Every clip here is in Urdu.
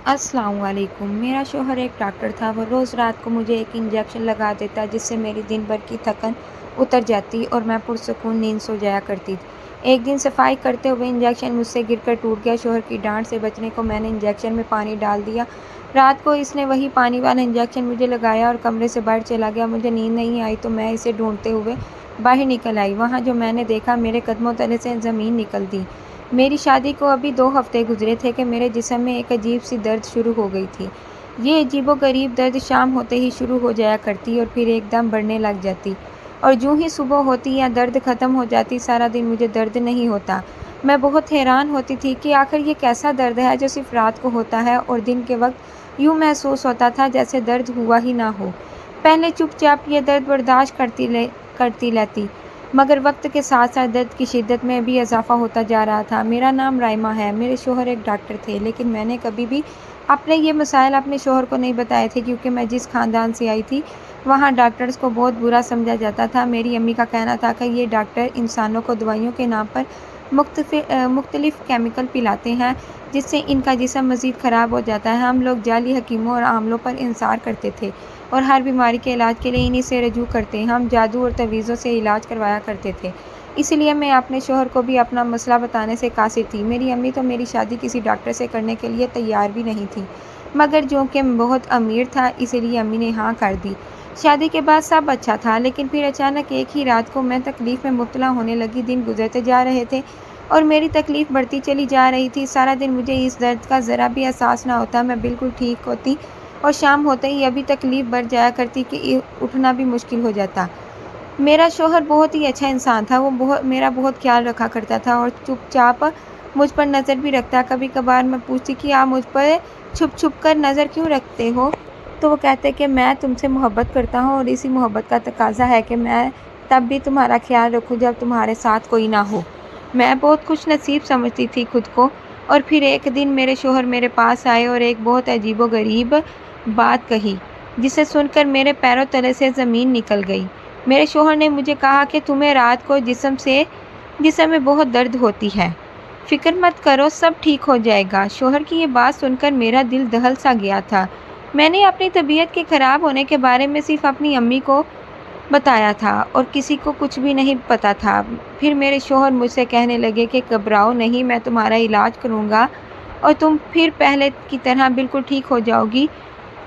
السلام علیکم۔ میرا شوہر ایک ڈاکٹر تھا۔ وہ روز رات کو مجھے ایک انجیکشن لگا دیتا جس سے میری دن بھر کی تھکن اتر جاتی اور میں پرسکون نیند سو جایا کرتی تھی۔ ایک دن صفائی کرتے ہوئے انجیکشن مجھ سے گر کر ٹوٹ گیا۔ شوہر کی ڈانٹ سے بچنے کو میں نے انجیکشن میں پانی ڈال دیا۔ رات کو اس نے وہی پانی والا انجیکشن مجھے لگایا اور کمرے سے باہر چلا گیا۔ مجھے نیند نہیں آئی تو میں اسے ڈھونڈتے ہوئے باہر نکل آئی۔ وہاں جو میں نے دیکھا، میرے قدموں تلے سے زمین نکل دی۔ میری شادی کو ابھی 2 ہفتے گزرے تھے کہ میرے جسم میں ایک عجیب سی درد شروع ہو گئی تھی۔ یہ عجیب و غریب درد شام ہوتے ہی شروع ہو جایا کرتی اور پھر ایک دم بڑھنے لگ جاتی، اور جوں ہی صبح ہوتی یا درد ختم ہو جاتی، سارا دن مجھے درد نہیں ہوتا۔ میں بہت حیران ہوتی تھی کہ آخر یہ کیسا درد ہے جو صرف رات کو ہوتا ہے اور دن کے وقت یوں محسوس ہوتا تھا جیسے درد ہوا ہی نہ ہو۔ پہلے چپ چاپ یہ درد برداشت کرتی لیتی، مگر وقت کے ساتھ ساتھ درد کی شدت میں بھی اضافہ ہوتا جا رہا تھا۔ میرا نام رائمہ ہے۔ میرے شوہر ایک ڈاکٹر تھے، لیکن میں نے کبھی بھی اپنے یہ مسائل اپنے شوہر کو نہیں بتائے تھے، کیونکہ میں جس خاندان سے آئی تھی وہاں ڈاکٹرز کو بہت برا سمجھا جاتا تھا۔ میری امی کا کہنا تھا کہ یہ ڈاکٹر انسانوں کو دوائیوں کے نام پر مختلف کیمیکل پلاتے ہیں، جس سے ان کا جسم مزید خراب ہو جاتا ہے۔ ہم لوگ جعلی حکیموں اور عاملوں پر انحصار کرتے تھے اور ہر بیماری کے علاج کے لیے انہی سے رجوع کرتے۔ ہم جادو اور تعویذوں سے علاج کروایا کرتے تھے، اس لیے میں اپنے شوہر کو بھی اپنا مسئلہ بتانے سے قاصر تھی۔ میری امی تو میری شادی کسی ڈاکٹر سے کرنے کے لیے تیار بھی نہیں تھی، مگر چونکہ میں بہت امیر تھا اس لیے امی نے ہاں کر دی۔ شادی کے بعد سب اچھا تھا، لیکن پھر اچانک ایک ہی رات کو میں تکلیف میں مبتلا ہونے لگی۔ دن گزرتے جا رہے تھے اور میری تکلیف بڑھتی چلی جا رہی تھی۔ سارا دن مجھے اس درد کا ذرا بھی احساس نہ ہوتا، میں بالکل ٹھیک ہوتی اور شام ہوتے ہی ابھی تکلیف بڑھ جایا کرتی کہ اٹھنا بھی مشکل ہو جاتا۔ میرا شوہر بہت ہی اچھا انسان تھا۔ وہ میرا بہت خیال رکھا کرتا تھا اور چپ چاپ مجھ پر نظر بھی رکھتا۔ کبھی کبھار میں پوچھتی کہ آپ مجھ پر چھپ چھپ کر نظر کیوں رکھتے ہو، تو وہ کہتے کہ میں تم سے محبت کرتا ہوں اور اسی محبت کا تقاضا ہے کہ میں تب بھی تمہارا خیال رکھوں جب تمہارے ساتھ کوئی نہ ہو۔ میں بہت خوش نصیب سمجھتی تھی خود کو۔ اور پھر ایک دن میرے شوہر میرے پاس آئے اور ایک بہت عجیب و غریب بات کہی، جسے سن کر میرے پیروں تلے سے زمین نکل گئی۔ میرے شوہر نے مجھے کہا کہ تمہیں رات کو جسم میں بہت درد ہوتی ہے، فکر مت کرو، سب ٹھیک ہو جائے گا۔ شوہر کی یہ بات سن کر میرا دل دہل سا گیا تھا۔ میں نے اپنی طبیعت کے خراب ہونے کے بارے میں صرف اپنی امی کو بتایا تھا اور کسی کو کچھ بھی نہیں پتا تھا۔ پھر میرے شوہر مجھ سے کہنے لگے کہ گھبراؤ نہیں، میں تمہارا علاج کروں گا اور تم پھر پہلے کی طرح بالکل ٹھیک ہو جاؤ گی۔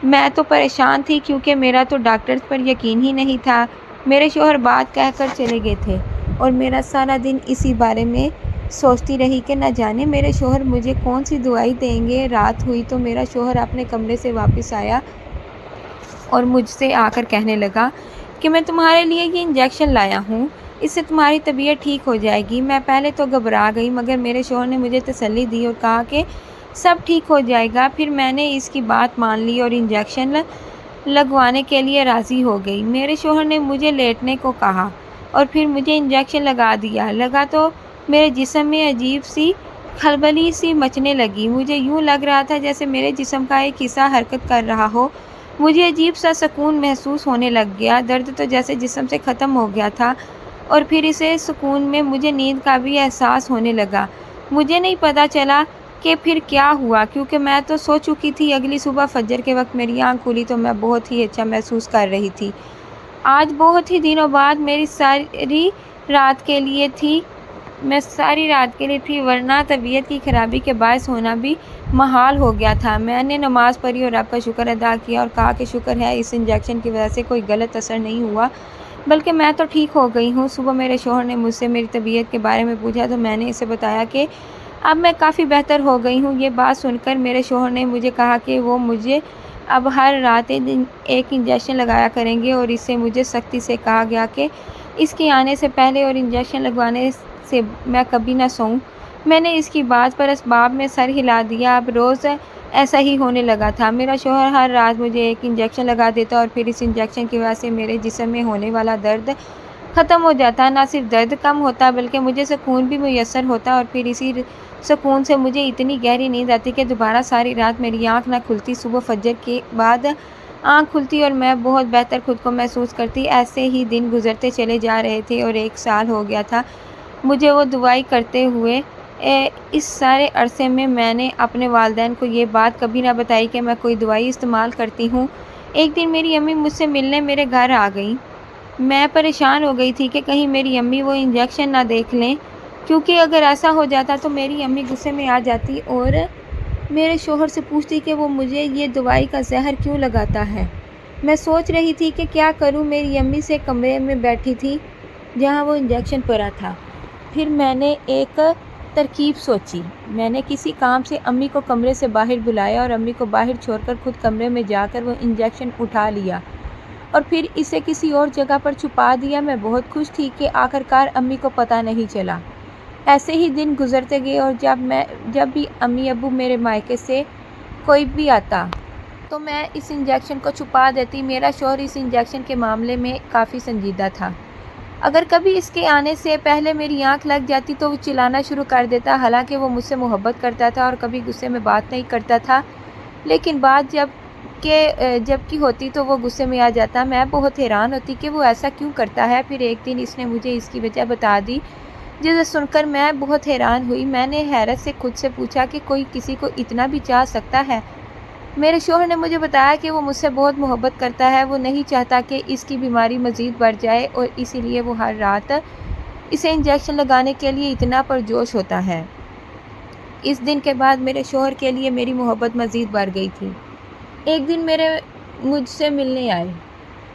میں تو پریشان تھی کیونکہ میرا تو ڈاکٹرز پر یقین ہی نہیں تھا۔ میرے شوہر بات کہہ کر چلے گئے تھے اور میرا سارا دن اسی بارے میں سوچتی رہی کہ نہ جانے میرے شوہر مجھے کون سی دوائی دیں گے۔ رات ہوئی تو میرا شوہر اپنے کمرے سے واپس آیا اور مجھ سے آ کر کہنے لگا کہ میں تمہارے لیے یہ انجیکشن لایا ہوں، اس سے تمہاری طبیعت ٹھیک ہو جائے گی۔ میں پہلے تو گھبرا گئی، مگر میرے شوہر نے مجھے تسلی دی اور کہا کہ سب ٹھیک ہو جائے گا۔ پھر میں نے اس کی بات مان لی اور انجیکشن لگوانے کے لیے راضی ہو گئی۔ میرے شوہر نے مجھے لیٹنے کو کہا اور پھر مجھے انجیکشن لگا تو میرے جسم میں عجیب سی کھلبلی سی مچنے لگی۔ مجھے یوں لگ رہا تھا جیسے میرے جسم کا ایک حصہ حرکت کر رہا ہو۔ مجھے عجیب سا سکون محسوس ہونے لگ گیا۔ درد تو جیسے جسم سے ختم ہو گیا تھا اور پھر اسے سکون میں مجھے نیند کا بھی احساس ہونے لگا۔ مجھے نہیں پتا چلا کہ پھر کیا ہوا، کیونکہ میں تو سو چکی تھی۔ اگلی صبح فجر کے وقت میری آنکھ کھلی تو میں بہت ہی اچھا محسوس کر رہی تھی۔ آج بہت ہی دنوں بعد میں ساری رات کے لیے تھی، ورنہ طبیعت کی خرابی کے باعث ہونا بھی محال ہو گیا تھا۔ میں نے نماز پڑھی اور رب کا شکر ادا کیا اور کہا کہ شکر ہے اس انجیکشن کی وجہ سے کوئی غلط اثر نہیں ہوا، بلکہ میں تو ٹھیک ہو گئی ہوں۔ صبح میرے شوہر نے مجھ سے میری طبیعت کے بارے میں پوچھا تو میں نے اسے بتایا کہ اب میں کافی بہتر ہو گئی ہوں۔ یہ بات سن کر میرے شوہر نے مجھے کہا کہ وہ مجھے اب ہر رات ایک انجیکشن لگایا کریں گے اور اس سے مجھے سختی سے کہا گیا کہ اس کے آنے سے پہلے اور انجیکشن لگوانے سے میں کبھی نہ سوؤں۔ میں نے اس کی بات پر اسباب میں سر ہلا دیا۔ اب روز ایسا ہی ہونے لگا تھا۔ میرا شوہر ہر رات مجھے ایک انجیکشن لگا دیتا اور پھر اس انجیکشن کی وجہ سے میرے جسم میں ہونے والا درد ختم ہو جاتا۔ نہ صرف درد کم ہوتا بلکہ مجھے سکون بھی میسر ہوتا اور پھر اسی سکون سے مجھے اتنی گہری نیند آتی کہ دوبارہ ساری رات میری آنکھ نہ کھلتی۔ صبح فجر کے بعد آنکھ کھلتی اور میں بہت بہتر خود کو محسوس کرتی۔ ایسے ہی دن گزرتے چلے جا رہے تھے اور 1 سال ہو گیا تھا مجھے وہ دوائی کرتے ہوئے۔ اس سارے عرصے میں میں نے اپنے والدین کو یہ بات کبھی نہ بتائی کہ میں کوئی دوائی استعمال کرتی ہوں۔ ایک دن میری امی مجھ سے ملنے میرے گھر آ گئیں۔ میں پریشان ہو گئی تھی کہ کہیں میری امی وہ انجیکشن نہ دیکھ لیں، کیونکہ اگر ایسا ہو جاتا تو میری امی غصے میں آ جاتی اور میرے شوہر سے پوچھتی کہ وہ مجھے یہ دوائی کا زہر کیوں لگاتا ہے۔ میں سوچ رہی تھی کہ کیا کروں۔ میری امی سے کمرے میں بیٹھی تھی جہاں وہ انجیکشن پڑا تھا۔ پھر میں نے ایک ترکیب سوچی۔ میں نے کسی کام سے امی کو کمرے سے باہر بلایا اور امی کو باہر چھوڑ کر خود کمرے میں جا کر وہ انجیکشن اٹھا لیا اور پھر اسے کسی اور جگہ پر چھپا دیا۔ میں بہت خوش تھی کہ آخرکار امی کو پتہ نہیں چلا۔ ایسے ہی دن گزرتے گئے اور جب بھی امی ابو میرے مائکے سے کوئی بھی آتا تو میں اس انجیکشن کو چھپا دیتی۔ میرا شوہر اس انجیکشن کے معاملے میں کافی سنجیدہ تھا۔ اگر کبھی اس کے آنے سے پہلے میری آنکھ لگ جاتی تو وہ چلانا شروع کر دیتا۔ حالانکہ وہ مجھ سے محبت کرتا تھا اور کبھی غصے میں بات نہیں کرتا تھا، لیکن بات جب کی ہوتی تو وہ غصے میں آ جاتا۔ میں بہت حیران ہوتی کہ وہ ایسا کیوں کرتا ہے۔ پھر ایک دن اس نے مجھے اس کی وجہ بتا دی، جسے سن کر میں بہت حیران ہوئی۔ میں نے حیرت سے خود سے پوچھا کہ کوئی کسی کو اتنا بھی چاہ سکتا ہے؟ میرے شوہر نے مجھے بتایا کہ وہ مجھ سے بہت محبت کرتا ہے۔ وہ نہیں چاہتا کہ اس کی بیماری مزید بڑھ جائے اور اسی لیے وہ ہر رات اسے انجیکشن لگانے کے لیے اتنا پرجوش ہوتا ہے۔ اس دن کے بعد میرے شوہر کے لیے میری محبت مزید بڑھ گئی تھی۔ ایک دن مجھ سے ملنے آئے،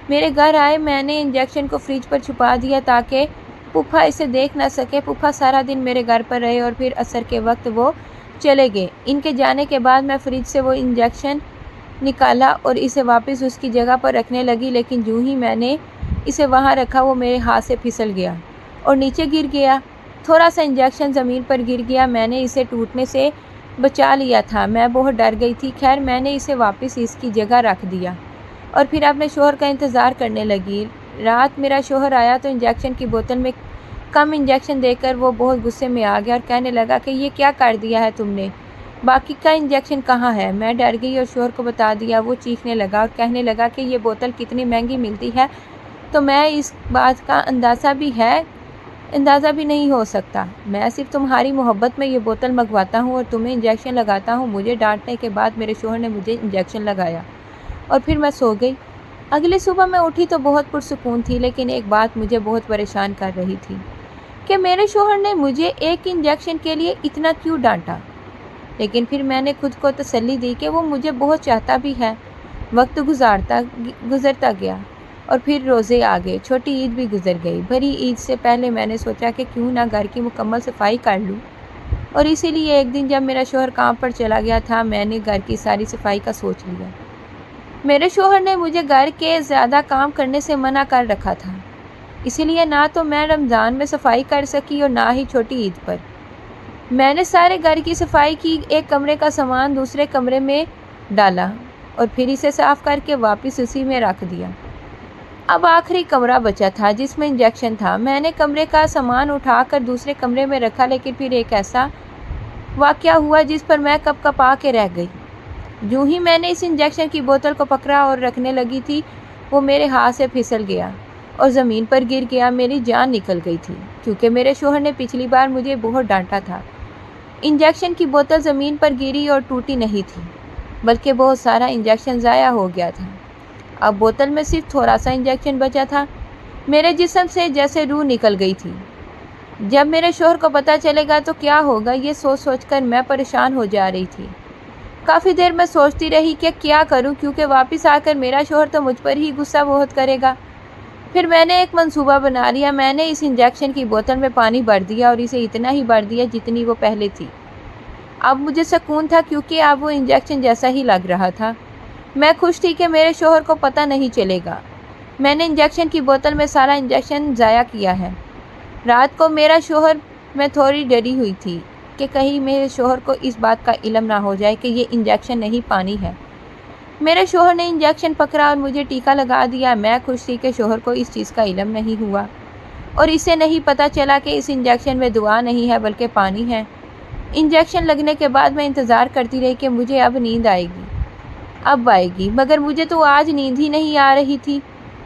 میرے گھر آئے۔ میں نے انجیکشن کو فریج پر چھپا دیا تاکہ پھوپھا اسے دیکھ نہ سکے۔ پھوپھا سارا دن میرے گھر پر رہے اور پھر عصر کے وقت وہ چلے گئے۔ ان کے جانے کے بعد میں فریج سے وہ انجیکشن نکالا اور اسے واپس اس کی جگہ پر رکھنے لگی، لیکن جو ہی میں نے اسے وہاں رکھا وہ میرے ہاتھ سے پھسل گیا اور نیچے گر گیا۔ تھوڑا سا انجیکشن زمین پر گر گیا۔ میں نے اسے ٹوٹنے سے بچا لیا تھا۔ میں بہت ڈر گئی تھی۔ خیر میں نے اسے واپس اس کی جگہ رکھ دیا اور پھر اپنے شوہر کا انتظار کرنے لگی۔ رات میرا شوہر آیا تو انجیکشن کی بوتل میں کم انجیکشن دے کر وہ بہت غصے میں آ گیا اور کہنے لگا کہ یہ کیا کر دیا ہے تم نے، باقی کا انجیکشن کہاں ہے؟ میں ڈر گئی اور شوہر کو بتا دیا۔ وہ چیخنے لگا اور کہنے لگا کہ یہ بوتل کتنی مہنگی ملتی ہے تو میں اس بات کا اندازہ بھی نہیں ہو سکتا۔ میں صرف تمہاری محبت میں یہ بوتل منگواتا ہوں اور تمہیں انجیکشن لگاتا ہوں۔ مجھے ڈانٹنے کے بعد میرے شوہر نے مجھے انجیکشن لگایا اور پھر میں سو گئی۔ اگلی صبح میں اٹھی تو بہت پرسکون تھی، لیکن ایک بات مجھے بہت پریشان کر رہی تھی کہ میرے شوہر نے مجھے ایک انجیکشن کے لیے اتنا کیوں ڈانٹا۔ لیکن پھر میں نے خود کو تسلی دی کہ وہ مجھے بہت چاہتا بھی ہے۔ وقت گزرتا گیا اور پھر روزے آ گئے۔ چھوٹی عید بھی گزر گئی۔ بڑی عید سے پہلے میں نے سوچا کہ کیوں نہ گھر کی مکمل صفائی کر لوں، اور اسی لیے ایک دن جب میرا شوہر کام پر چلا گیا تھا میں نے گھر کی ساری صفائی کا سوچ لیا۔ میرے شوہر نے مجھے گھر کے زیادہ کام کرنے سے منع کر رکھا تھا، اسی لیے نہ تو میں رمضان میں صفائی کر سکی اور نہ ہی چھوٹی عید پر۔ میں نے سارے گھر کی صفائی کی، ایک کمرے کا سامان دوسرے کمرے میں ڈالا اور پھر اسے صاف کر کے واپس اسی میں رکھ دیا۔ اب آخری کمرہ بچا تھا جس میں انجیکشن تھا۔ میں نے کمرے کا سامان اٹھا کر دوسرے کمرے میں رکھا، لیکن پھر ایک ایسا واقعہ ہوا جس پر میں کپا کے رہ گئی۔ جو ہی میں نے اس انجیکشن کی بوتل کو پکڑا اور رکھنے لگی تھی وہ میرے ہاتھ سے پھسل گیا اور زمین پر گر گیا۔ میری جان نکل گئی تھی کیونکہ میرے شوہر نے پچھلی بار مجھے بہت ڈانٹا تھا۔ انجیکشن کی بوتل زمین پر گری اور ٹوٹی نہیں تھی، بلکہ بہت سارا انجیکشن ضائع ہو گیا تھا۔ اب بوتل میں صرف تھوڑا سا انجیکشن بچا تھا۔ میرے جسم سے جیسے روح نکل گئی تھی۔ جب میرے شوہر کو پتہ چلے گا تو کیا ہوگا، یہ سوچ کر میں پریشان ہو جا رہی تھی۔ کافی دیر میں سوچتی رہی کہ کیا کروں، کیونکہ واپس آ کر میرا شوہر تو مجھ پر ہی غصہ بہت کرے گا۔ پھر میں نے ایک منصوبہ بنا لیا۔ میں نے اس انجیکشن کی بوتل میں پانی بھر دیا اور اسے اتنا ہی بھر دیا جتنی وہ پہلے تھی۔ اب مجھے سکون تھا کیونکہ اب وہ انجیکشن جیسا ہی لگ رہا تھا۔ میں خوش تھی کہ میرے شوہر کو پتہ نہیں چلے گا۔ میں نے انجیکشن کی بوتل میں سارا انجیکشن ضائع کیا ہے۔ رات کو میں تھوڑی ڈری ہوئی تھی کہ کہیں میرے شوہر کو اس بات کا علم نہ ہو جائے کہ یہ انجیکشن نہیں پانی ہے۔ میرے شوہر نے انجیکشن پکڑا اور مجھے ٹیکا لگا دیا۔ میں خوش تھی کہ شوہر کو اس چیز کا علم نہیں ہوا اور اسے نہیں پتہ چلا کہ اس انجیکشن میں دوا نہیں ہے بلکہ پانی ہے۔ انجیکشن لگنے کے بعد میں انتظار کرتی رہی کہ مجھے اب نیند آئے گی، مگر مجھے تو آج نیند ہی نہیں آ رہی تھی۔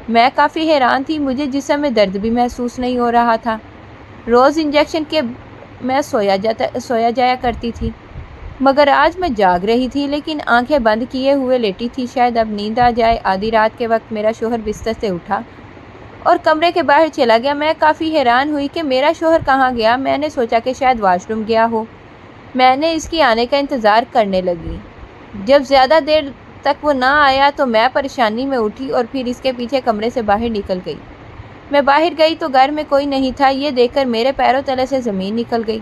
میں کافی حیران تھی، مجھے جسم میں درد بھی محسوس نہیں ہو رہا تھا۔ روز انجیکشن کے میں سویا جایا کرتی تھی، مگر آج میں جاگ رہی تھی لیکن آنکھیں بند کیے ہوئے لیٹی تھی۔ شاید اب نیند آ جائے۔ آدھی رات کے وقت میرا شوہر بستر سے اٹھا اور کمرے کے باہر چلا گیا۔ میں کافی حیران ہوئی کہ میرا شوہر کہاں گیا۔ میں نے سوچا کہ شاید واش روم گیا ہو۔ میں نے اس کی آنے کا انتظار کرنے لگی۔ جب زیادہ دیر تک وہ نہ آیا تو میں پریشانی میں اٹھی اور پھر اس کے پیچھے کمرے سے باہر نکل گئی۔ میں باہر گئی تو گھر میں کوئی نہیں تھا۔ یہ دیکھ کر میرے پیروں تلے سے زمین نکل گئی۔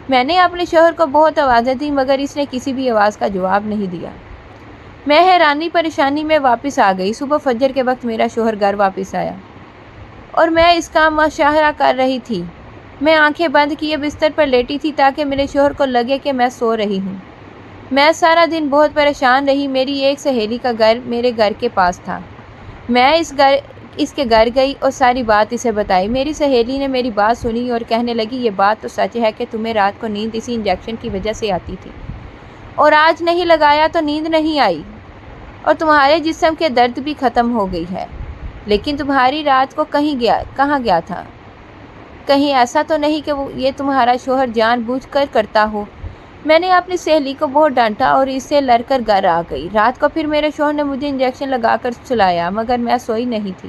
میں نے اپنے شوہر کو بہت آوازیں دیں مگر اس نے کسی بھی آواز کا جواب نہیں دیا۔ میں حیرانی پریشانی میں واپس آ گئی۔ صبح فجر کے وقت میرا شوہر گھر واپس آیا اور میں اس کا مشاہدہ کر رہی تھی۔ میں آنکھیں بند کیے بستر پر لیٹی تھی تاکہ میرے شوہر کو لگے کہ میں سو رہی ہوں۔ میں سارا دن بہت پریشان رہی۔ میری ایک سہیلی کا گھر میرے گھر کے پاس تھا۔ میں اس کے گھر گئی اور ساری بات اسے بتائی۔ میری سہیلی نے میری بات سنی اور کہنے لگی، یہ بات تو سچ ہے کہ تمہیں رات کو نیند اسی انجیکشن کی وجہ سے آتی تھی اور آج نہیں لگایا تو نیند نہیں آئی اور تمہارے جسم کے درد بھی ختم ہو گئی ہے، لیکن تمہاری رات کو کہاں گیا تھا؟ کہیں ایسا تو نہیں کہ یہ تمہارا شوہر جان بوجھ کر کرتا ہو؟ میں نے اپنی سہیلی کو بہت ڈانٹا اور اس سے لڑ کر گھر آ گئی۔ رات کو پھر میرے شوہر نے مجھے انجیکشن لگا کر سلایا مگر میں سوئی نہیں تھی۔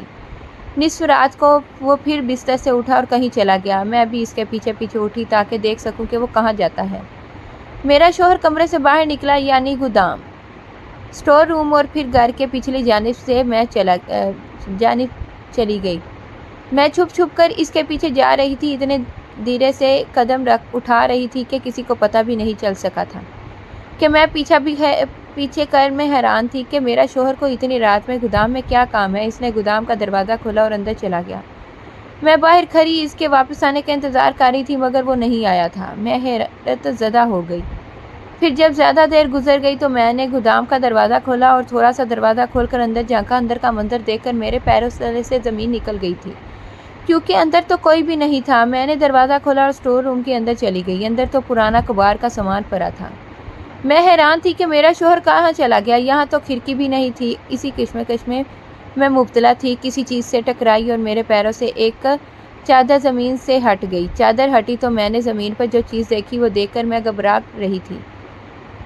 نصف رات کو وہ پھر بستر سے اٹھا اور کہیں چلا گیا۔ میں بھی اس کے پیچھے اٹھی تاکہ دیکھ سکوں کہ وہ کہاں جاتا ہے۔ میرا شوہر کمرے سے باہر نکلا، یعنی گودام، اسٹور روم اور پھر گھر کے پچھلی جانب چلی گئی۔ میں چھپ کر اس کے پیچھے جا رہی تھی، اتنے دھیرے سے قدم اٹھا رہی تھی کہ کسی کو پتہ بھی نہیں چل سکا تھا کہ میں پیچھے کر میں حیران تھی کہ میرا شوہر کو اتنی رات میں گودام میں کیا کام ہے۔ اس نے گودام کا دروازہ کھولا اور اندر چلا گیا۔ میں باہر کھڑی اس کے واپس آنے کا انتظار کر رہی تھی مگر وہ نہیں آیا تھا۔ میں حیرت زدہ ہو گئی۔ پھر جب زیادہ دیر گزر گئی تو میں نے گودام کا دروازہ کھولا اور تھوڑا سا دروازہ کھول کر اندر جھانکا۔ اندر کا منظر دیکھ کر میرے پیروں تلے سے زمین نکل گئی تھی کیونکہ اندر تو کوئی بھی نہیں تھا۔ میں نے دروازہ کھولا اور اسٹور روم کے اندر چلی گئی۔ اندر تو پرانا کباڑ کا سامان پڑا تھا۔ میں حیران تھی کہ میرا شوہر کہاں چلا گیا۔ یہاں تو کھڑکی بھی نہیں تھی۔ اسی کشمکش میں مبتلا تھی۔ کسی چیز سے ٹکرائی اور میرے پیروں سے ایک چادر زمین سے ہٹ گئی۔ چادر ہٹی تو میں نے زمین پر جو چیز دیکھی وہ دیکھ کر میں گھبرا رہی تھی۔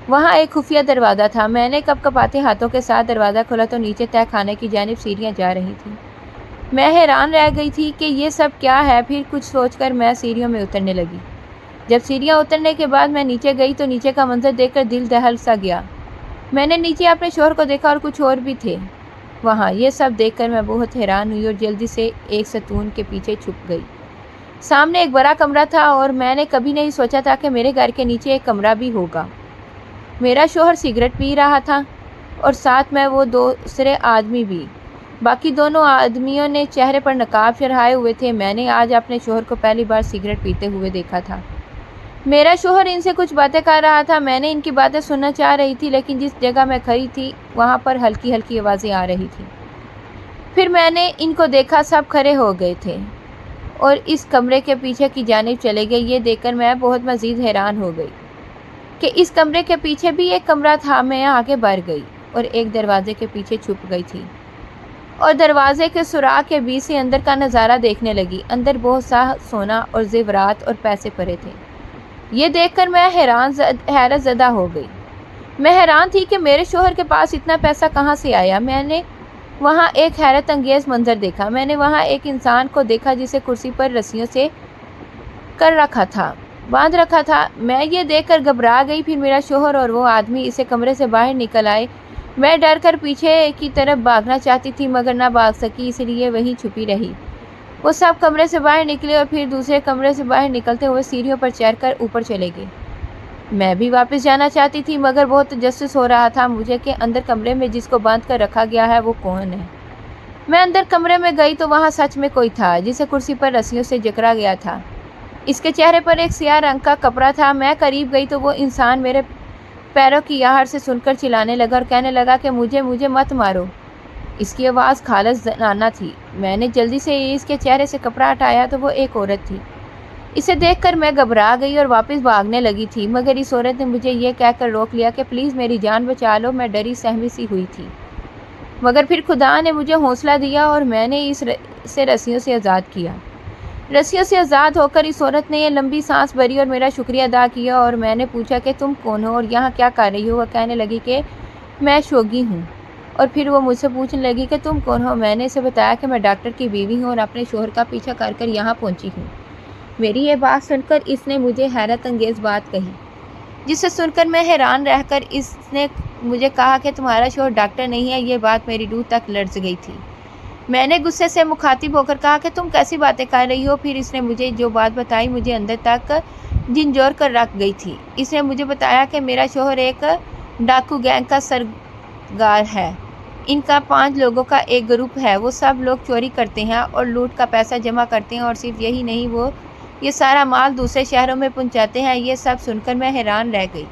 وہاں ایک خفیہ دروازہ تھا۔ میں نے کپاتے ہاتھوں کے ساتھ دروازہ کھولا تو نیچے تہہ خانے کی جانب سیڑھیاں جا رہی تھیں۔ میں حیران رہ گئی تھی کہ یہ سب کیا ہے۔ پھر کچھ سوچ کر میں سیڑھیوں میں اترنے لگی۔ جب سیڑھیاں اترنے کے بعد میں نیچے گئی تو نیچے کا منظر دیکھ کر دل دہل سا گیا۔ میں نے نیچے اپنے شوہر کو دیکھا اور کچھ اور بھی تھے وہاں۔ یہ سب دیکھ کر میں بہت حیران ہوئی اور جلدی سے ایک ستون کے پیچھے چھپ گئی۔ سامنے ایک بڑا کمرہ تھا اور میں نے کبھی نہیں سوچا تھا کہ میرے گھر کے نیچے ایک کمرہ بھی ہوگا۔ میرا شوہر سگریٹ پی رہا تھا اور ساتھ میں وہ دوسرے آدمی بھی۔ باقی دونوں آدمیوں نے چہرے پر نقاب چڑھائے ہوئے تھے۔ میں نے آج اپنے شوہر کو پہلی بار سگریٹ پیتے ہوئے دیکھا تھا۔ میرا شوہر ان سے کچھ باتیں کر رہا تھا۔ میں نے ان کی باتیں سننا چاہ رہی تھی لیکن جس جگہ میں کھڑی تھی وہاں پر ہلکی ہلکی آوازیں آ رہی تھیں۔ پھر میں نے ان کو دیکھا، سب کھڑے ہو گئے تھے اور اس کمرے کے پیچھے کی جانب چلے گئے۔ یہ دیکھ کر میں بہت مزید حیران ہو گئی کہ اس کمرے کے پیچھے بھی ایک کمرہ تھا۔ میں آگے بڑھ گئی اور ایک دروازے کے پیچھے چھپ گئی تھی اور دروازے کے سوراخ کے بیچ سے اندر کا نظارہ دیکھنے لگی۔ اندر بہت سا سونا اور زیورات اور پیسے پڑے تھے۔ یہ دیکھ کر میں حیرت زدہ ہو گئی۔ میں حیران تھی کہ میرے شوہر کے پاس اتنا پیسہ کہاں سے آیا۔ میں نے وہاں ایک حیرت انگیز منظر دیکھا۔ میں نے وہاں ایک انسان کو دیکھا جسے کرسی پر رسیوں سے باندھ رکھا تھا۔ میں یہ دیکھ کر گھبرا گئی۔ پھر میرا شوہر اور وہ آدمی اسے کمرے سے باہر نکل آئے۔ میں ڈر کر پیچھے کی طرف بھاگنا چاہتی تھی مگر نہ بھاگ سکی، اس لیے وہیں چھپی رہی۔ وہ سب کمرے سے باہر نکلے اور پھر دوسرے کمرے سے باہر نکلتے ہوئے سیڑھیوں پر چڑھ کر اوپر چلے گئے۔ میں بھی واپس جانا چاہتی تھی مگر بہت تجسس ہو رہا تھا مجھے کہ اندر کمرے میں جس کو باندھ کر رکھا گیا ہے وہ کون ہے۔ میں اندر کمرے میں گئی تو وہاں سچ میں کوئی تھا جسے کرسی پر رسیوں سے جکڑا گیا تھا۔ اس کے چہرے پر ایک سیاہ رنگ کا کپڑا تھا۔ میں قریب گئی تو وہ انسان میرے پیروں کی آہٹ سے سن کر چلانے لگا اور کہنے لگا کہ مجھے مت مارو۔ اس کی آواز خالص زنانہ تھی۔ میں نے جلدی سے اس کے چہرے سے کپڑا ہٹایا تو وہ ایک عورت تھی۔ اسے دیکھ کر میں گھبرا گئی اور واپس بھاگنے لگی تھی مگر اس عورت نے مجھے یہ کہہ کر روک لیا کہ پلیز میری جان بچا لو۔ میں ڈری سہمی سی ہوئی تھی مگر پھر خدا نے مجھے حوصلہ دیا اور میں نے اسے رسیوں سے آزاد کیا۔ رسیوں سے آزاد ہو کر اس عورت نے یہ لمبی سانس بھری اور میرا شکریہ ادا کیا، اور میں نے پوچھا کہ تم کون ہو اور یہاں کیا کر رہی ہو؟ وہ کہنے لگی کہ میں شوگی ہوں، اور پھر وہ مجھ سے پوچھنے لگی کہ تم کون ہو؟ میں نے اسے بتایا کہ میں ڈاکٹر کی بیوی ہوں اور اپنے شوہر کا پیچھا کر کر یہاں پہنچی ہوں۔ میری یہ بات سن کر اس نے مجھے حیرت انگیز بات کہی، جسے سن کر میں حیران رہ کر اس نے مجھے کہا کہ تمہارا شوہر ڈاکٹر نہیں ہے۔ یہ بات میری روح تک لرز گئی تھی۔ میں نے غصے سے مخاطب ہو کر کہا کہ تم کیسی باتیں کر رہی ہو؟ پھر اس نے مجھے جو بات بتائی مجھے اندر تک جھنجھوڑ کر رکھ گئی تھی۔ اس نے مجھے بتایا کہ میرا شوہر ایک ڈاکو گینگ کا سرگار ہے۔ ان کا 5 لوگوں کا ایک گروپ ہے۔ وہ سب لوگ چوری کرتے ہیں اور لوٹ کا پیسہ جمع کرتے ہیں، اور صرف یہی نہیں، وہ یہ سارا مال دوسرے شہروں میں پہنچاتے ہیں۔ یہ سب سن کر میں حیران رہ گئی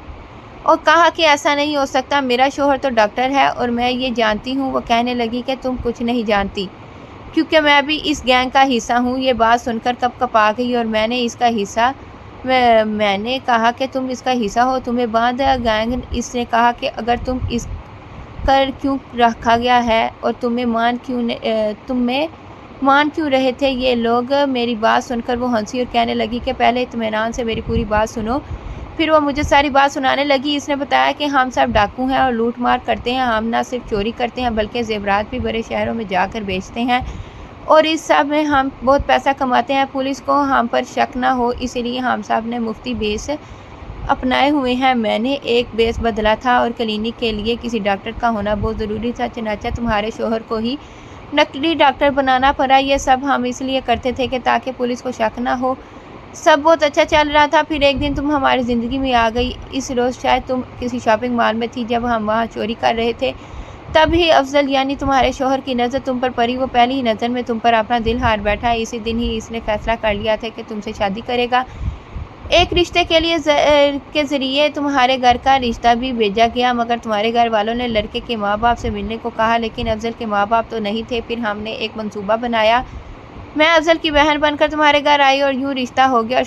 اور کہا کہ ایسا نہیں ہو سکتا، میرا شوہر تو ڈاکٹر ہے اور میں یہ جانتی ہوں۔ وہ کہنے لگی کہ تم کچھ نہیں جانتی، کیونکہ میں بھی اس گینگ کا حصہ ہوں۔ یہ بات سن کر کپ کپا گئی اور میں نے کہا کہ تم اس کا حصہ ہو، تمہیں باندھ گینگ۔ اس نے کہا کہ اگر تم اس کر کیوں رکھا گیا ہے اور تمہیں مان کیوں رہے تھے یہ لوگ؟ میری بات سن کر وہ ہنسی اور کہنے لگی کہ پہلے اطمینان سے میری پوری بات سنو۔ پھر وہ مجھے ساری بات سنانے لگی۔ اس نے بتایا کہ ہم سب ڈاکو ہیں اور لوٹ مار کرتے ہیں۔ ہم نہ صرف چوری کرتے ہیں بلکہ زیورات بھی بڑے شہروں میں جا کر بیچتے ہیں، اور اس سب میں ہم بہت پیسہ کماتے ہیں۔ پولیس کو ہم پر شک نہ ہو، اسی لیے ہم سب نے مفتی بیس اپنائے ہوئے ہیں۔ میں نے ایک بیس بدلا تھا اور کلینک کے لیے کسی ڈاکٹر کا ہونا بہت ضروری تھا، چنانچہ تمہارے شوہر کو ہی نقلی ڈاکٹر بنانا پڑا۔ یہ سب ہم اس لیے کرتے تھے کہ تاکہ پولیس کو شک نہ ہو۔ سب بہت اچھا چل رہا تھا، پھر ایک دن تم ہماری زندگی میں آ گئی۔ اس روز شاید تم کسی شاپنگ مال میں تھی جب ہم وہاں چوری کر رہے تھے، تب ہی افضل یعنی تمہارے شوہر کی نظر تم پر پڑی۔ وہ پہلی ہی نظر میں تم پر اپنا دل ہار بیٹھا۔ اسی دن ہی اس نے فیصلہ کر لیا تھا کہ تم سے شادی کرے گا۔ ایک رشتے کے ذریعے تمہارے گھر کا رشتہ بھی بھیجا گیا، مگر تمہارے گھر والوں نے لڑکے کے ماں باپ سے ملنے کو کہا، لیکن افضل کے ماں باپ تو نہیں تھے۔ پھر ہم نے ایک منصوبہ بنایا، میں افضل کی بہن بن کر تمہارے گھر آئی اور یوں رشتہ ہو گیا، اور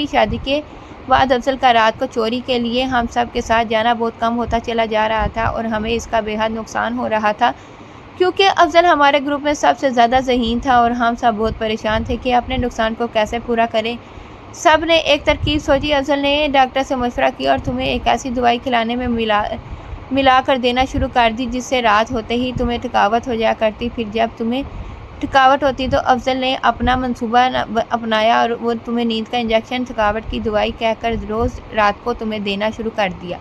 شادی کے بعد افضل کا رات کو چوری کے لیے ہم سب کے ساتھ جانا بہت کم ہوتا چلا جا رہا تھا، اور ہمیں اس کا بے حد نقصان ہو رہا تھا، کیونکہ افضل ہمارے گروپ میں سب سے زیادہ ذہین تھا، اور ہم سب بہت پریشان تھے کہ اپنے نقصان کو کیسے پورا کریں۔ سب نے ایک ترکیب سوچی۔ افضل نے ڈاکٹر سے مشورہ کیا اور تمہیں ایک ایسی دوائی کھلانے میں ملا کر دینا شروع کر دی جس سے رات ہوتے ہی تمہیں تھکاوٹ ہو جایا کرتی۔ پھر جب تمہیں تھکاوٹ ہوتی تو افضل نے اپنا منصوبہ اپنایا اور وہ تمہیں نیند کا انجیکشن تھکاوٹ کی دوائی کہہ کر روز رات کو تمہیں دینا شروع کر دیا۔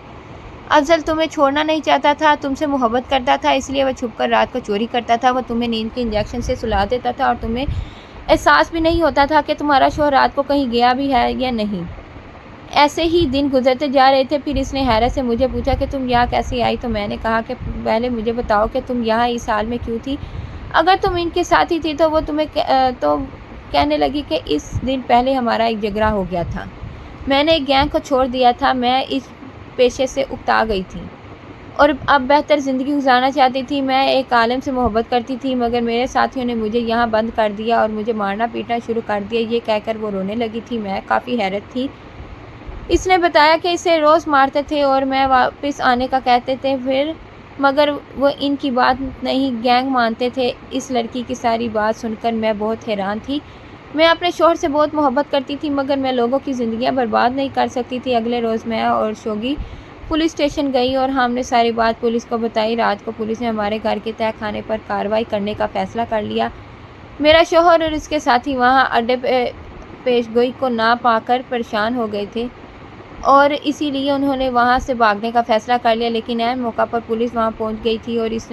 افضل تمہیں چھوڑنا نہیں چاہتا تھا، تم سے محبت کرتا تھا، اس لیے وہ چھپ کر رات کو چوری کرتا تھا۔ وہ تمہیں نیند کے انجیکشن سے سلا دیتا تھا اور تمہیں احساس بھی نہیں ہوتا تھا کہ تمہارا شوہر رات کو کہیں گیا بھی ہے یا نہیں۔ ایسے ہی دن گزرتے جا رہے تھے۔ پھر اس نے حیرت سے مجھے پوچھا کہ تم یہاں کیسے آئی؟ تو میں نے کہا کہ پہلے مجھے بتاؤ کہ تم یہاں اس حال میں کیوں تھی؟ اگر تم ان کے ساتھی تھی تو وہ تو کہنے لگی کہ اس دن پہلے ہمارا ایک جھگڑا ہو گیا تھا۔ میں نے ایک گینگ کو چھوڑ دیا تھا، میں اس پیشے سے اکتا گئی تھی اور اب بہتر زندگی گزارنا چاہتی تھی۔ میں ایک عالم سے محبت کرتی تھی، مگر میرے ساتھیوں نے مجھے یہاں بند کر دیا اور مجھے مارنا پیٹنا شروع کر دیا۔ یہ کہہ کر وہ رونے لگی تھی۔ میں کافی حیرت تھی۔ اس نے بتایا کہ اسے روز مارتے تھے اور میں واپس آنے کا کہتے تھے، مگر وہ ان کی بات نہیں گینگ مانتے تھے۔ اس لڑکی کی ساری بات سن کر میں بہت حیران تھی۔ میں اپنے شوہر سے بہت محبت کرتی تھی، مگر میں لوگوں کی زندگیاں برباد نہیں کر سکتی تھی۔ اگلے روز میں اور شوگی پولیس اسٹیشن گئی اور ہم نے ساری بات پولیس کو بتائی۔ رات کو پولیس نے ہمارے گھر کے تہہ خانے پر کارروائی کرنے کا فیصلہ کر لیا۔ میرا شوہر اور اس کے ساتھی وہاں اڈے پیش گوئی کو نہ پا کر پریشان ہو گئے تھے اور اسی لیے انہوں نے وہاں سے بھاگنے کا فیصلہ کر لیا، لیکن عین موقع پر پولیس وہاں پہنچ گئی تھی اور اس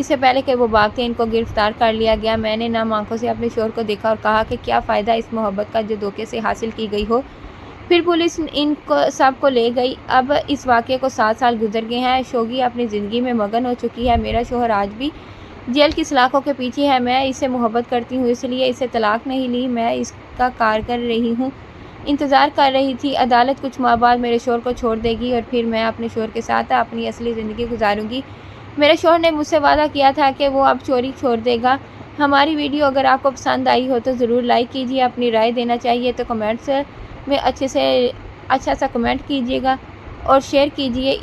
سے پہلے کہ وہ بھاگتے ان کو گرفتار کر لیا گیا۔ میں نے نم آنکھوں سے اپنے شوہر کو دیکھا اور کہا کہ کیا فائدہ اس محبت کا جو دھوکے سے حاصل کی گئی ہو۔ پھر پولیس ان سب کو لے گئی۔ اب اس واقعے کو 7 سال گزر گئے ہیں۔ شوگی اپنی زندگی میں مگن ہو چکی ہے۔ میرا شوہر آج بھی جیل کی سلاخوں کے پیچھے ہے۔ میں اس سے محبت کرتی ہوں، اس لیے اس سے طلاق نہیں لی۔ میں اس کا کار کر رہی ہوں، انتظار کر رہی تھی۔ عدالت کچھ ماہ بعد میرے شوہر کو چھوڑ دے گی اور پھر میں اپنے شوہر کے ساتھ اپنی اصلی زندگی گزاروں گی۔ میرے شوہر نے مجھ سے وعدہ کیا تھا کہ وہ اب چوری چھوڑ دے گا۔ ہماری ویڈیو اگر آپ کو پسند آئی ہو تو ضرور لائک کیجیے، اپنی رائے دینا چاہیے تو کمنٹس میں اچھا سا کمنٹ کیجیے گا اور شیئر کیجیے۔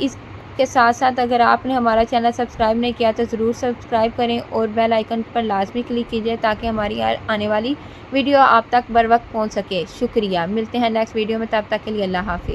کے ساتھ ساتھ اگر آپ نے ہمارا چینل سبسکرائب نہیں کیا تو ضرور سبسکرائب کریں اور بیل آئیکن پر لازمی کلک کیجیے تاکہ ہماری آنے والی ویڈیو آپ تک بر وقت پہنچ سکے۔ شکریہ، ملتے ہیں نیکسٹ ویڈیو میں، تب تک کے لیے اللہ حافظ۔